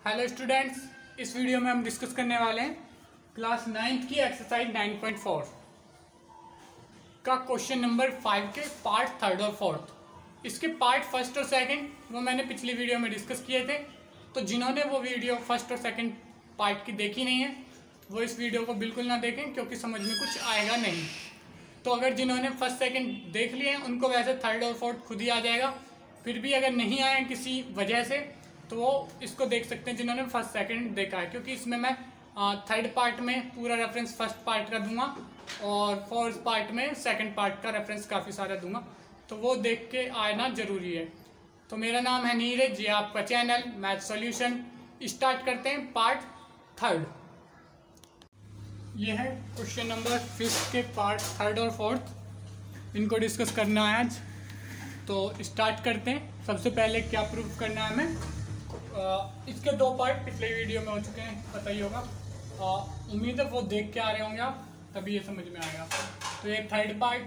Hello students, इस video में हम डिस्कस करने वाले हैं क्लास 9th की एक्सरसाइज 9.4 का क्वेश्चन नंबर 5 के पार्ट थर्ड और फोर्थ। इसके पार्ट फर्स्ट और सेकंड वो मैंने पिछली वीडियो में डिस्कस किए थे, तो जिन्होंने वो वीडियो फर्स्ट और सेकंड पार्ट की देखी नहीं है वो इस वीडियो को बिल्कुल ना देखें, क्योंकि समझ में कुछ आएगा नहीं। तो अगर जिन्होंने फर्स्ट सेकंड देख लिए हैं उनको वैसे थर्ड और फोर्थ खुद ही आ जाएगा। फिर भी अगर नहीं आए किसी वजह से तो वो इसको देख सकते हैं जिन्होंने फर्स्ट सेकंड देखा है, क्योंकि इसमें मैं थर्ड पार्ट में पूरा रेफरेंस फर्स्ट पार्ट का दूंगा और फोर्थ पार्ट में सेकंड पार्ट का रेफरेंस काफ़ी सारा दूंगा, तो वो देख के आना ज़रूरी है। तो मेरा नाम है नीरज, ये आपका चैनल मैथ सॉल्यूशन। स्टार्ट करते हैं पार्ट थर्ड। ये है क्वेश्चन नंबर 5 के पार्ट थर्ड और फोर्थ, इनको डिस्कस करना है आज। तो स्टार्ट करते हैं। सबसे पहले क्या प्रूफ करना है हमें, इसके दो पार्ट पिछले वीडियो में हो चुके हैं, पता ही होगा। उम्मीद है वो देख के आ रहे होंगे आप, तभी ये समझ में आएगा। तो ये third part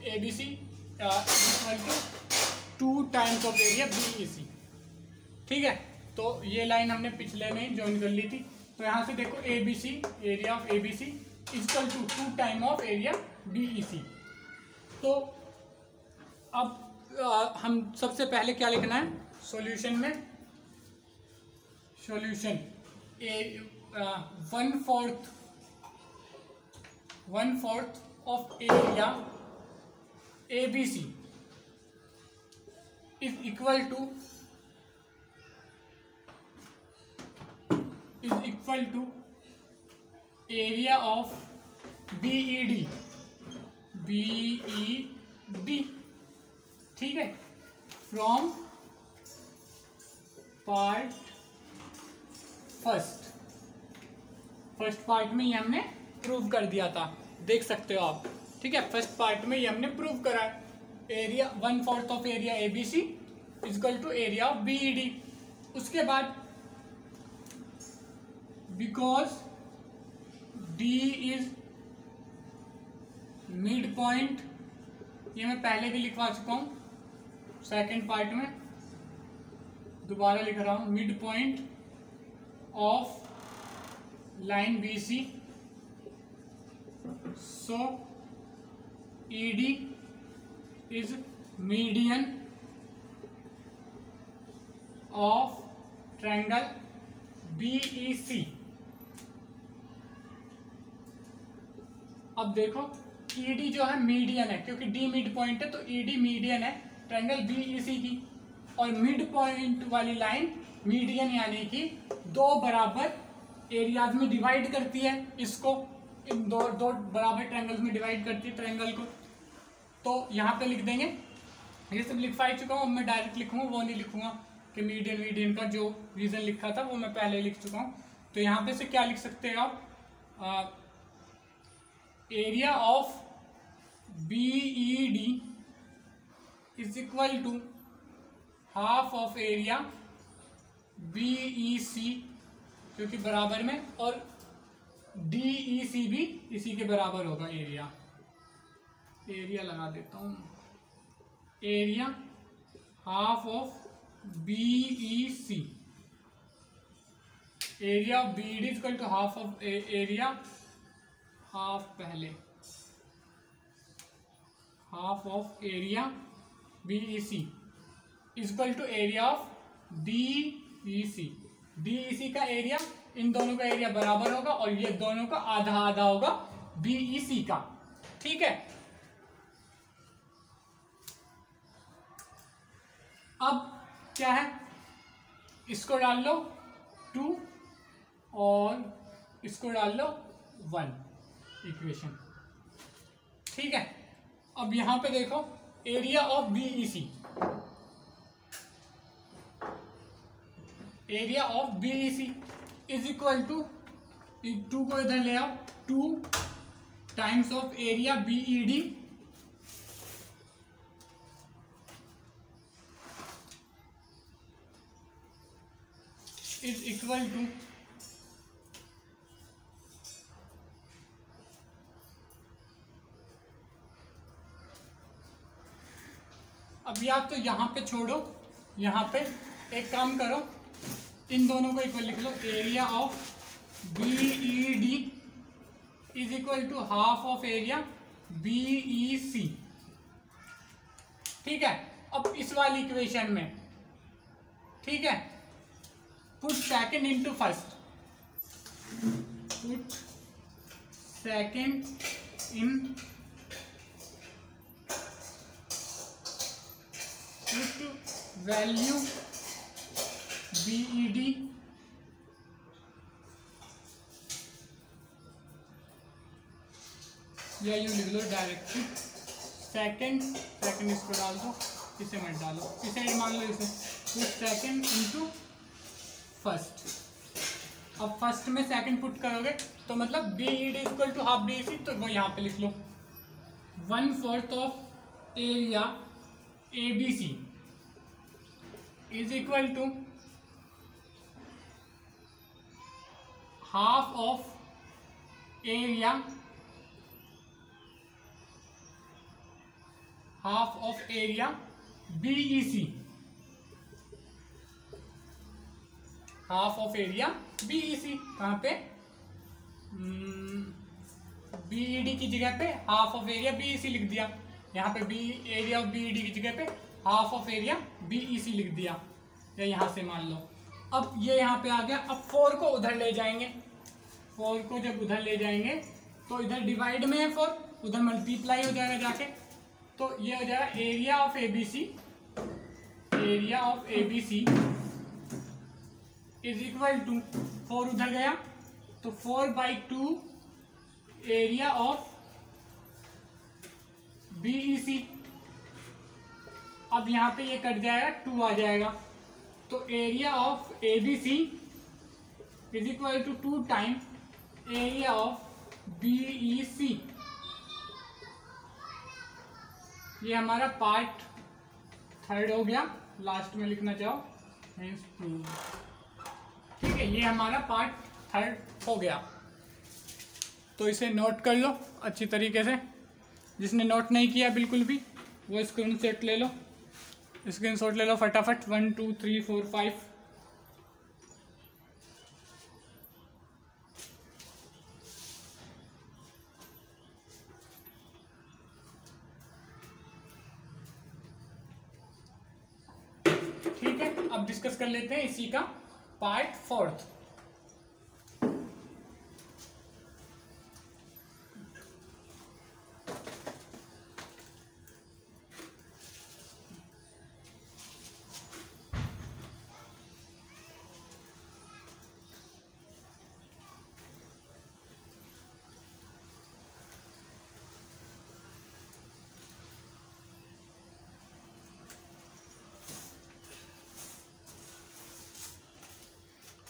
ABC equal to 2 times of area BEC, ठीक है। तो ये लाइन हमने पिछले में ज्वाइन कर ली थी। तो यहाँ से देखो ABC, area of ABC equal to 2 time of area BEC। तो अब हम सबसे पहले क्या लिखना है सॉल्यूशन में, solution 1/4 of area ABC is equal to area of BED, ठीक है, फ्रॉम पार्ट फर्स्ट पार्ट में ये हमने प्रूव कर दिया था, देख सकते हो आप, ठीक है। फर्स्ट पार्ट में ये हमने प्रूव करा है। Area 1/4 of area ABC equal to area of BED। उसके बाद because D is mid point, ये मैं पहले भी लिखवा चुका हूं सेकेंड पार्ट में, दोबारा लिख रहा हूं, mid point of line BC, so ED is median of triangle BEC। अब देखो ED जो है मीडियन है, क्योंकि D मिड पॉइंट है तो ED मीडियन है ट्रायंगल BEC की, और मिड पॉइंट वाली लाइन मीडियन यानी कि दो बराबर एरियाज में डिवाइड करती है इसको, इन दो बराबर ट्रायंगल्स में डिवाइड करती है ट्रायंगल को। तो यहाँ पे लिख देंगे, ये सब लिखवा चुका हूँ, अब मैं डायरेक्ट लिखूंगा, वो नहीं लिखूंगा कि मीडियन का जो रीजन लिखा था वो मैं पहले लिख चुका हूँ। तो यहाँ पे से क्या लिख सकते हैं आप, area of BED is equal to half of area BEC, क्योंकि बराबर में, और DEC भी इसी के बराबर होगा। एरिया लगा देता हूं, area half of BEC, area of BED equal to half of area, half पहले, half of area BEC equal to area of DEC। DEC का एरिया, इन दोनों का एरिया बराबर होगा और ये दोनों का आधा आधा होगा BEC का, ठीक है। अब क्या है, इसको डाल लो 2 और इसको डाल लो 1 इक्वेशन, ठीक है। अब यहां पे देखो area of BEC, area of BEC is equal to 2 को इधर ले आओ, 2 times of area BED is equal to अभी आप तो यहाँ पे छोड़ो, यहाँ पे एक काम करो, इन दोनों को इक्वल लिख लो, area of BED is equal to half of area BEC। ठीक है, अब इस वाली इक्वेशन में, ठीक है, put second into first, put second in, put value BED या यूँ लिख लो डायरेक्टली, सेकंड इसको डाल दो, इसे मत डालो, इसे मान लो, इसे पुट सेकंड इनटू फर्स्ट। अब फर्स्ट में सेकंड पुट करोगे तो मतलब BED equal to half BEC, तो वो यहाँ पे लिख लो 1/4 of area ABC is equal to half of area BEC, half of area BEC कहाँ पे, BED की जगह पे हाफ ऑफ एरिया BEC लिख दिया, यहाँ पे एरिया ऑफ BED की जगह पे हाफ ऑफ एरिया BEC लिख दिया, या यहाँ से मान लो। अब ये यहाँ पे आ गया। अब 4 को उधर ले जाएंगे, 4 को जब उधर ले जाएंगे तो इधर डिवाइड में है 4, उधर मल्टीप्लाई हो जाएगा जाके, तो ये हो जाएगा area of ABC, area of ABC is equal to 4 उधर गया तो 4/2 एरिया ऑफ BEC। अब यहाँ पे ये कट जाएगा, 2 आ जाएगा, तो area of ABC is equal to 2 time area of BEC। ये हमारा पार्ट थर्ड हो गया, लास्ट में लिखना चाहो, ठीक है, ये हमारा पार्ट थर्ड हो गया। तो इसे नोट कर लो अच्छी तरीके से, जिसने नोट नहीं किया बिल्कुल भी वो स्क्रीनशॉट ले लो, स्क्रीनशॉट ले लो फटाफट, 1 2 3 4 5। ठीक है, अब डिस्कस कर लेते हैं इसी का पार्ट फोर्थ।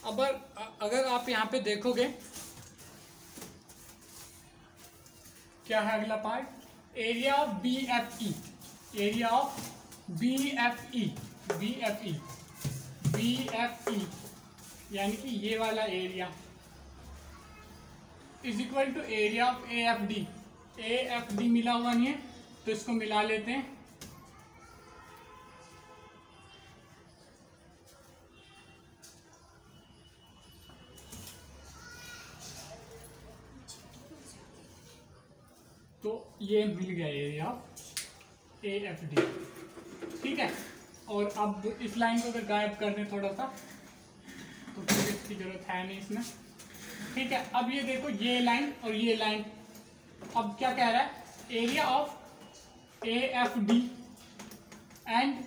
अब अगर आप यहाँ पे देखोगे क्या है अगला part, area of BFE, area of BFE यानी कि ये वाला area is equal to area of AFD मिला हुआ नहीं है तो इसको मिला लेते हैं, तो ये मिल गया एरिया ऑफ AFD। ठीक है, और अब इस लाइन को अगर गायब कर दें थोड़ा सा तो फिर इसकी जरूरत है नहीं इसमें। ठीक है, अब ये देखो ये लाइन और ये लाइन, अब क्या कह रहा है, area of AFD and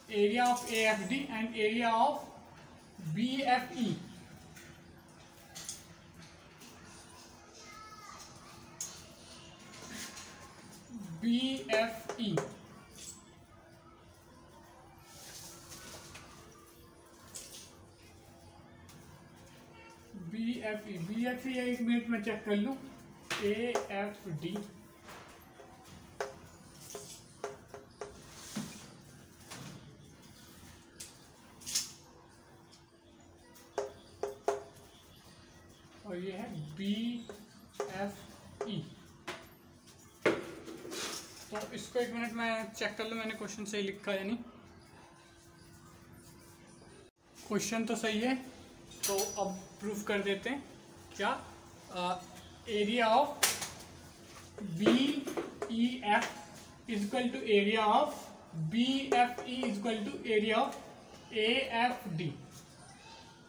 area of BFE BFE एक मिनट में चेक कर लूं, AFD और ये है BFE। तो इसको एक मिनट में चेक कर लो मैंने क्वेश्चन सही लिखा या नहीं। क्वेश्चन तो सही है, तो अब प्रूफ कर देते हैं। क्या? Area of BEF is equal to area of BFE is equal to area of AFD।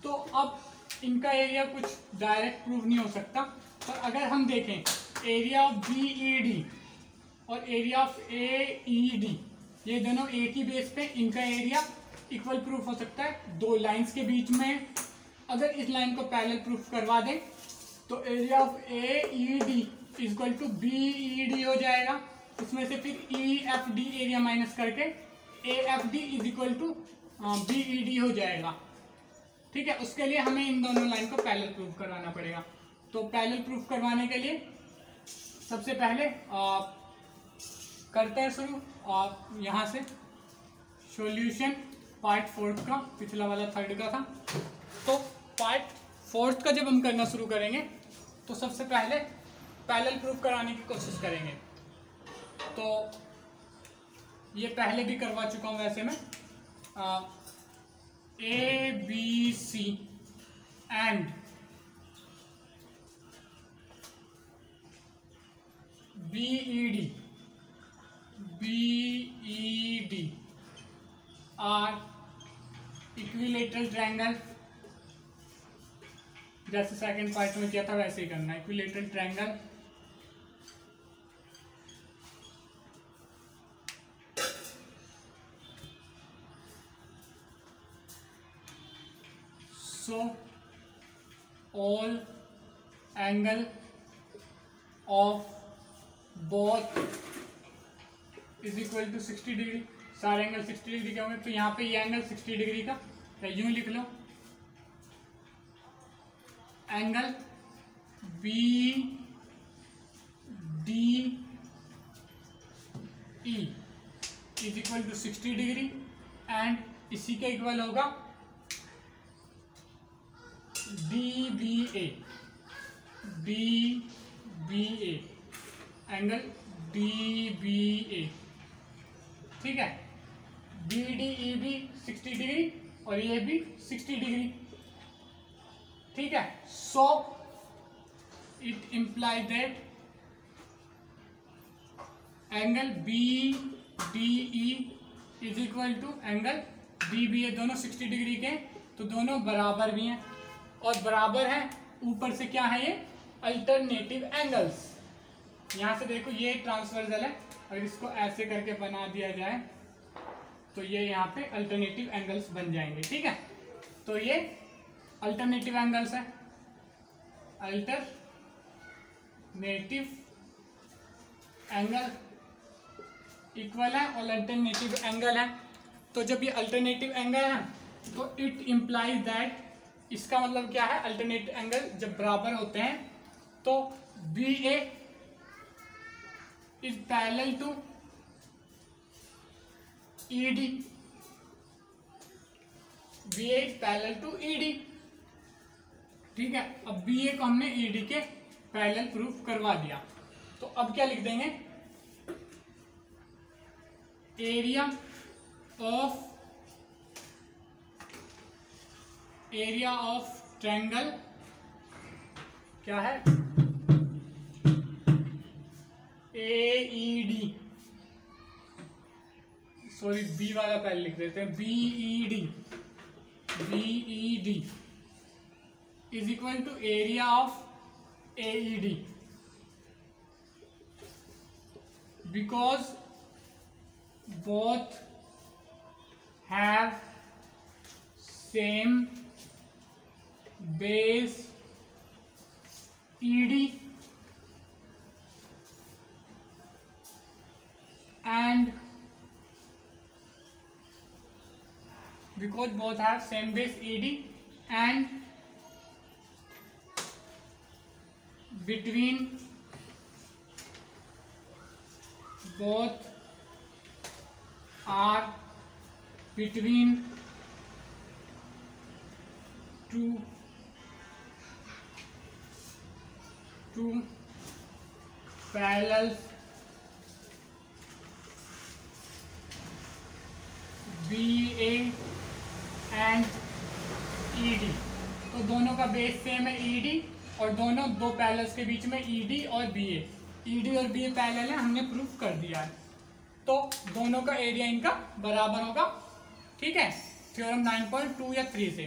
तो अब इनका एरिया कुछ डायरेक्ट प्रूव नहीं हो सकता, पर अगर हम देखें एरिया ऑफ BED और एरिया ऑफ AED, ये दोनों एक ही बेस पे, इनका एरिया इक्वल प्रूफ हो सकता है। दो लाइंस के बीच में अगर इस लाइन को पैरेलल प्रूफ करवा दें तो area of AED is equal to BED हो जाएगा। उसमें से फिर EFD एरिया माइनस करके AFD is equal to BED हो जाएगा। ठीक है, उसके लिए हमें इन दोनों लाइन को पैरेलल प्रूफ करवाना पड़ेगा। तो पैरेलल प्रूफ करवाने के लिए सबसे पहले करते हैं शुरू यहाँ से। सॉल्यूशन पार्ट 4 का, पिछला वाला 3rd का था, तो पार्ट 4 का जब हम करना शुरू करेंगे तो सबसे पहले पैरेलल प्रूफ कराने की कोशिश करेंगे। तो ये पहले भी करवा चुका हूँ वैसे मैं। ABC and BED are equilateral triangle. जैसे सेकंड पार्ट में किया था वैसे ही करना है। Equilateral triangle so all angle of both is equal to 60 degree. सारे एंगल 60 डिग्री के होंगे, तो यहाँ पे ये एंगल 60 डिग्री का यूं लिख लो। Angle BDE is equal to 60 degree and इसी के इक्वल होगा DBA एंगल DBA। ठीक है, BDE भी 60 डिग्री और ये भी 60 डिग्री। ठीक है, so it imply that angle BDE is equal to angle DBA। दोनों 60 डिग्री के, तो दोनों बराबर भी हैं और बराबर है। ऊपर से क्या है, ये अल्टरनेटिव एंगल्स। यहां से देखो ये ट्रांसवर्सल है, अगर इसको ऐसे करके बना दिया जाए तो ये यहाँ पे अल्टरनेटिव एंगल्स बन जाएंगे। ठीक है, तो ये अल्टरनेटिव एंगल्स है। अल्टरनेटिव एंगल इक्वल है और अल्टरनेटिव एंगल है। तो जब ये अल्टरनेटिव एंगल है तो इट इम्प्लाइज दैट, इसका मतलब क्या है, अल्टरनेटिव एंगल जब बराबर होते हैं तो BA is parallel to ED, BA is parallel to ED। ठीक है, अब BA को हमने ED के पैरेलल प्रूफ करवा दिया, तो अब क्या लिख देंगे, एरिया ऑफ ट्रायंगल क्या है, AED, सॉरी बी वाला पहले लिख देते हैं, BED is equal to area of AED, because both have same base ED and because both have same base ED and between both are between two parallels BA and ED। तो दोनों का base same है ED, और दोनों दो parallels के बीच में ED और BA, ED और BA पैरेलल है, हमने प्रूफ कर दिया है। तो दोनों का एरिया इनका बराबर होगा, ठीक है, थ्योरम 9.2 या 3 से।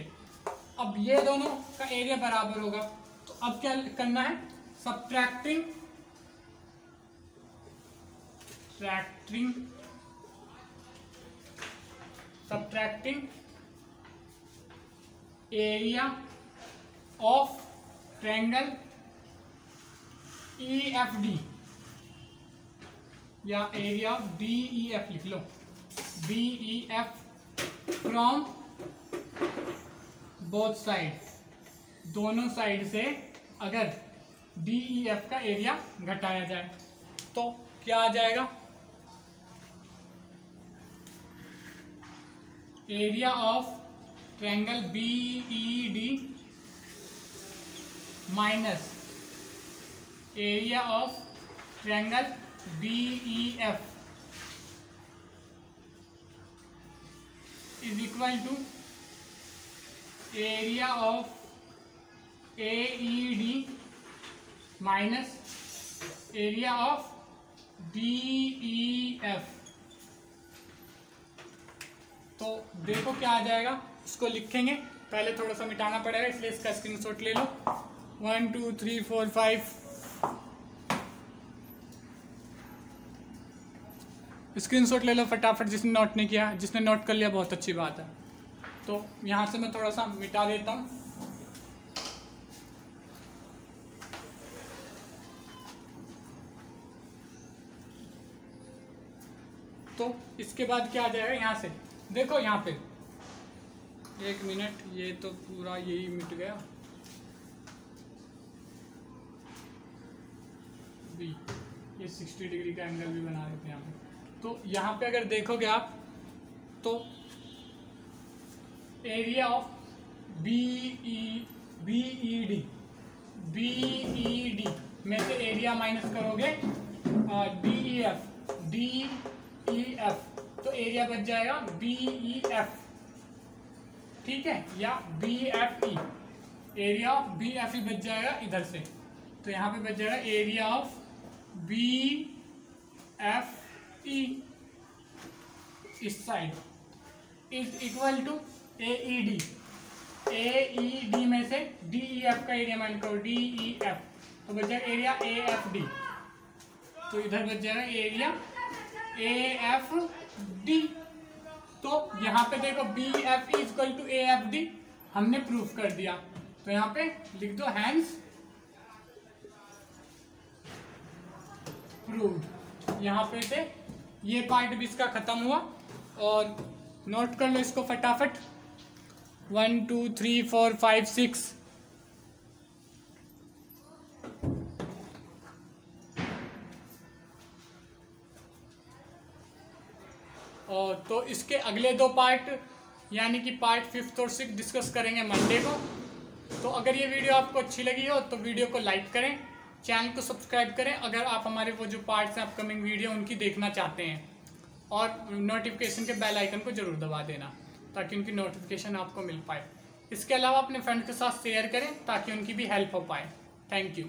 अब ये दोनों का एरिया बराबर होगा, तो अब क्या करना है, subtracting area of triangle EFD, या एरिया ऑफ DEF लिख लो, DEF फ्रॉम बोथ साइड, दोनों साइड से अगर DEF का एरिया घटाया जाए तो क्या आ जाएगा, area of triangle BED minus area of triangle BEF is equal to area of AED minus area of DEF। तो देखो क्या आ जाएगा, इसको लिखेंगे, पहले थोड़ा सा मिटाना पड़ेगा इसलिए इसका स्क्रीनशॉट ले लो। 1 2 3 4 5 स्क्रीनशॉट ले लो फटाफट, जिसने नोट नहीं किया, जिसने नोट कर लिया बहुत अच्छी बात है। तो यहाँ से मैं थोड़ा सा मिटा देता हूँ। तो इसके बाद क्या आ जाएगा, यहाँ से देखो, यहाँ पे 1 मिनट, ये तो पूरा यही मिट गया, ये 60 डिग्री का एंगल भी बना देते हैं यहाँ पे। तो यहाँ पे अगर देखोगे आप तो एरिया ऑफ BED में से एरिया माइनस करोगे DEF, तो एरिया बच जाएगा BEF, ठीक है, या BFE, एरिया ऑफ BFE बच जाएगा इधर से। तो यहाँ पे बच जाएगा एरिया ऑफ BFE इस side is equal to AED में से DEF का एरिया माइनस करो, DEF, तो बच जाएगा एरिया AFD, तो इधर बच जाएगा एरिया AFD। तो यहाँ पे देखो BFE इक्वल टू AFD हमने प्रूफ कर दिया, तो यहाँ पे लिख दो हैंस प्रूव्ड। यहाँ पे से ये पार्ट भी इसका खत्म हुआ, और नोट कर लो इसको फटाफट, 1 2 3 4 5 6। और तो इसके अगले 2 पार्ट यानी कि पार्ट 5th और 6th डिस्कस करेंगे मंडे को। तो अगर ये वीडियो आपको अच्छी लगी हो तो वीडियो को लाइक करें, चैनल को सब्सक्राइब करें अगर आप हमारे वो जो पार्ट्स हैं अपकमिंग वीडियो उनकी देखना चाहते हैं, और नोटिफिकेशन के बेल आइकन को जरूर दबा देना ताकि उनकी नोटिफिकेशन आपको मिल पाए। इसके अलावा अपने फ्रेंड के साथ शेयर करें ताकि उनकी भी हेल्प हो पाए। Thank you.